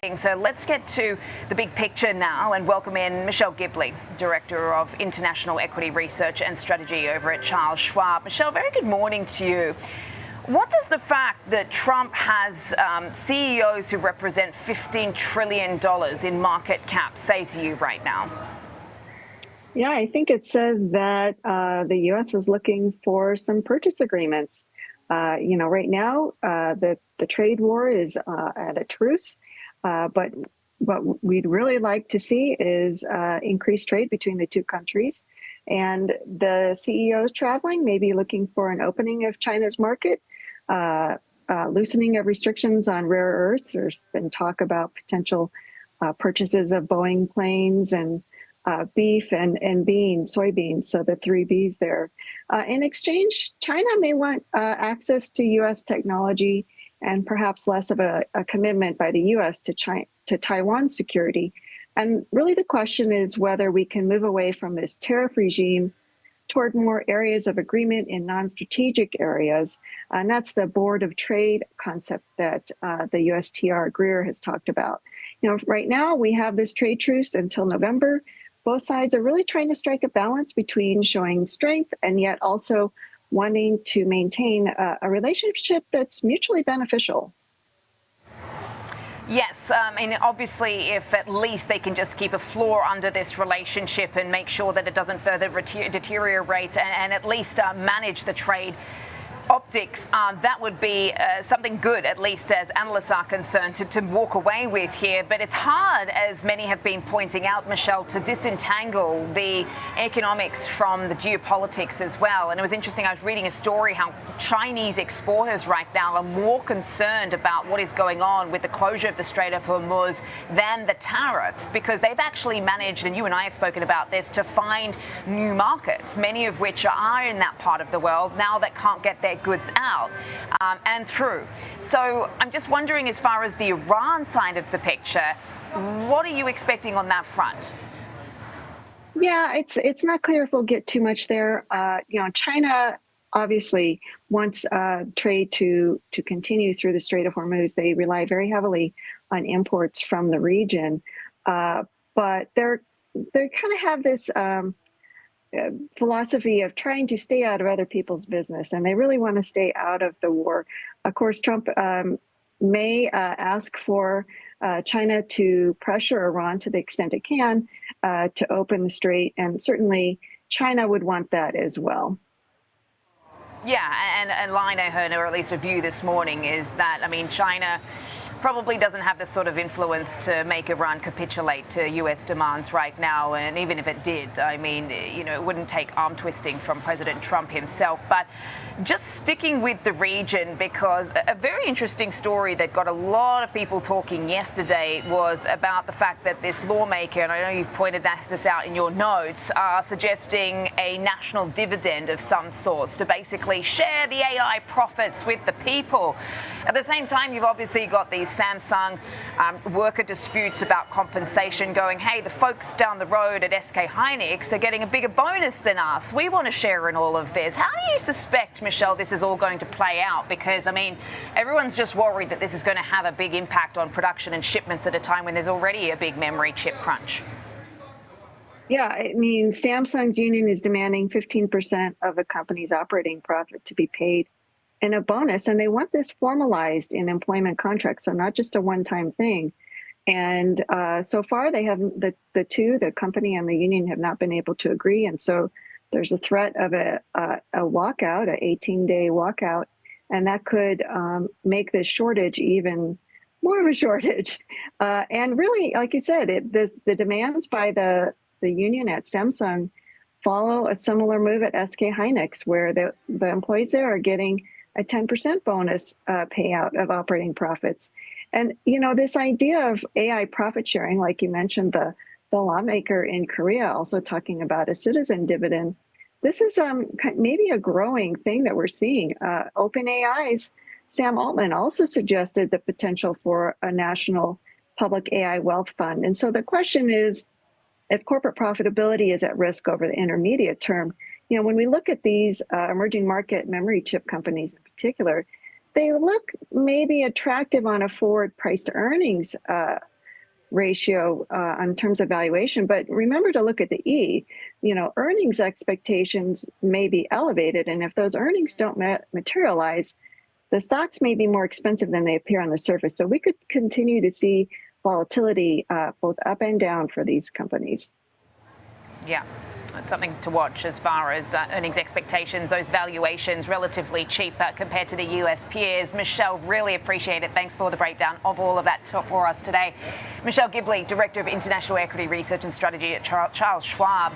So let's get to the big picture now and welcome in Michelle Gibley, Director of International Equity Research and Strategy over at Charles Schwab. Michelle, very good morning to you. What does the fact that Trump has CEOs who represent $15 trillion in market cap say to you right now? Yeah, I think it says that the U.S. is looking for some purchase agreements. Right now, the trade war is at a truce. But what we'd really like to see is increased trade between the two countries. And the CEOs traveling may be looking for an opening of China's market, loosening of restrictions on rare earths. There's been talk about potential purchases of Boeing planes and beef and beans, soybeans, so the three Bs there. In exchange, China may want access to U.S. technology and perhaps less of a commitment by the U.S. to Taiwan's security. And really the question is whether we can move away from this tariff regime toward more areas of agreement in non-strategic areas. And that's the Board of Trade concept that the USTR Greer has talked about. Right now we have this trade truce until November. Both sides are really trying to strike a balance between showing strength and yet also wanting to maintain a relationship that's mutually beneficial. Yes, obviously, if at least they can just keep a floor under this relationship and make sure that it doesn't further deteriorate and at least manage the trade optics, that would be something good, at least as analysts are concerned, to walk away with here. But it's hard, as many have been pointing out, Michelle, to disentangle the economics from the geopolitics as well. And it was interesting, I was reading a story how Chinese exporters right now are more concerned about what is going on with the closure of the Strait of Hormuz than the tariffs, because they've actually managed, and you and I have spoken about this, to find new markets, many of which are in that part of the world now that can't get their goods out and through. So I'm just wondering, as far as the Iran side of the picture, what are you expecting on that front? Yeah, it's not clear if we'll get too much there. China obviously wants trade to continue through the Strait of Hormuz. They rely very heavily on imports from the region, but they kind of have this philosophy of trying to stay out of other people's business, and they really want to stay out of the war. Of course, Trump may ask for China to pressure Iran to the extent it can to open the strait, and certainly China would want that as well. Yeah, and a line I heard, or at least a view this morning, is that, China probably doesn't have the sort of influence to make Iran capitulate to U.S. demands right now. And even if it did, it wouldn't take arm twisting from President Trump himself. But just sticking with the region, because a very interesting story that got a lot of people talking yesterday was about the fact that this lawmaker, and I know you've pointed this out in your notes, are suggesting a national dividend of some sorts to basically share the AI profits with the people. At the same time, you've obviously got these Samsung worker disputes about compensation going, hey, the folks down the road at SK Hynix are getting a bigger bonus than us. We want to share in all of this. How do you suspect, Michelle, this is all going to play out? Because, everyone's just worried that this is going to have a big impact on production and shipments at a time when there's already a big memory chip crunch. Yeah, Samsung's union is demanding 15% of the company's operating profit to be paid in a bonus, and they want this formalized in employment contracts, so not just a one-time thing. And so far, they haven't. The company and the union, have not been able to agree, and so there's a threat of a walkout, an 18-day walkout, and that could make this shortage even more of a shortage. And really, like you said, the demands by the union at Samsung follow a similar move at SK Hynix, where the employees there are getting a 10% bonus payout of operating profits. And, this idea of AI profit sharing, like you mentioned, the lawmaker in Korea also talking about a citizen dividend. This is maybe a growing thing that we're seeing. OpenAI's Sam Altman also suggested the potential for a national public AI wealth fund. And so the question is, if corporate profitability is at risk over the intermediate term, when we look at these emerging market memory chip companies in particular, they look maybe attractive on a forward price to earnings ratio in terms of valuation, but remember to look at the E. Earnings expectations may be elevated, and if those earnings don't materialize, the stocks may be more expensive than they appear on the surface. So we could continue to see volatility both up and down for these companies. Yeah. That's something to watch as far as earnings expectations, those valuations relatively cheap compared to the US peers. Michelle, really appreciate it. Thanks for the breakdown of all of that for us today. Michelle Gibley, Director of International Equity Research and Strategy at Charles Schwab.